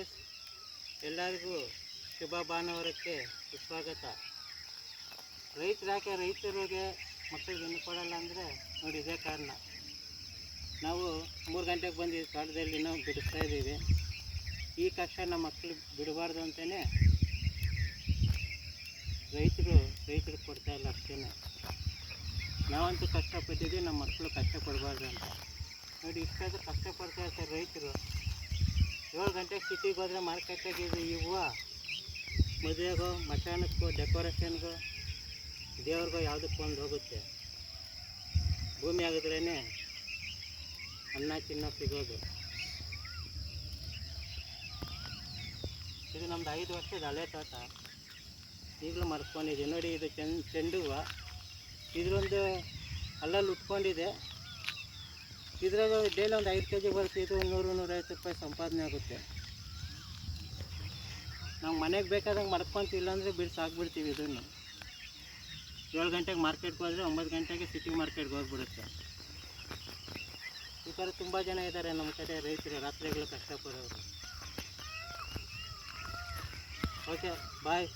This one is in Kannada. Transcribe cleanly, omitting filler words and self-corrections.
ವ್ಯೂವರ್ಸ್, ಎಲ್ಲರಿಗೂ ಶುಭ ಭಾನುವಾರಕ್ಕೆ ಸುಸ್ವಾಗತ. ರೈತರಿಗೆ ಮಕ್ಕಳಿಗೆ ಏನು ಕೊಡಲ್ಲ ಅಂದರೆ ನೋಡಿ, ಇದೇ ಕಾರಣ. ನಾವು 3 ಗಂಟೆಗೆ ಬಂದು ತೋಟದಲ್ಲಿ ನಾವು ಬಿಡಿಸ್ತಾ ಇದ್ದೀವಿ. ಈ ಕಷ್ಟ ನಮ್ಮ ಮಕ್ಕಳು ಬಿಡಬಾರ್ದು ಅಂತಲೇ ರೈತರು ಕೊಡ್ತಾ ಇಲ್ಲ ಅಷ್ಟೇ. ನಾವಂತೂ ಕಷ್ಟಪಟ್ಟಿದ್ದೀವಿ, ನಮ್ಮ ಮಕ್ಕಳು ಕಷ್ಟಪಡಬಾರ್ದು ಅಂತ. ನೋಡಿ, ಇಷ್ಟಾದರೂ ಕಷ್ಟಪಡ್ತಾ ಇರ್ತಾರೆ ರೈತರು. 7 ಗಂಟೆಗೆ ಸಿಟಿಗೆ ಹೋದರೆ ಮಾರ್ಕೆಟಾಗಿ ಈ ಹೂವು ಮದುವೆಗೋ, ಮಶಾನಕ್ಕೋ, ಡೆಕೋರೇಷನ್ಗೋ, ದೇವ್ರಿಗೋ ಯಾವುದಕ್ಕೂ ಒಂದು ಹೋಗುತ್ತೆ. ಭೂಮಿ ಆಗಿದ್ರೇ ಅನ್ನ ಚಿನ್ನ ಸಿಗೋದು. ಇದು ನಮ್ಮದು 5 ವರ್ಷದ ಹಳೆ ತೋಟ, ಈಗಲೂ ಮರ್ಕೊಂಡಿದೆ. ನೋಡಿ, ಇದು ಚೆಂಡು ಹೂವು. ಇದರೊಂದು ಅಲ್ಲಲ್ಲಿ ಉಟ್ಕೊಂಡಿದೆ. ಇದ್ರಾಗ ಡೈಲಿ ಒಂದು 5 kg ಬರ್ತಿದ್ದು 100-150 ರೂಪಾಯಿ ಸಂಪಾದನೆ ಆಗುತ್ತೆ. ನಾವು ಮನೆಗೆ ಬೇಕಾದಂಗೆ ಮಡ್ಕೊತೀವಿ, ಇಲ್ಲಾಂದರೆ ಸಾಕ್ಬಿಡ್ತೀವಿ. ಇದನ್ನು 7 ಗಂಟೆಗೆ ಮಾರ್ಕೆಟ್ಗೆ ಹೋದರೆ 9 ಗಂಟೆಗೆ ಸಿಟಿ ಮಾರ್ಕೆಟ್ಗೆ ಹೋಗ್ಬಿಡುತ್ತೆ. ಈ ಥರ ತುಂಬ ಜನ ಇದ್ದಾರೆ ನಮ್ಮ ಕಡೆ ರೈತರು, ರಾತ್ರಿಗಳು ಕಷ್ಟಪಡೋರು. ಓಕೆ, ಬಾಯ್.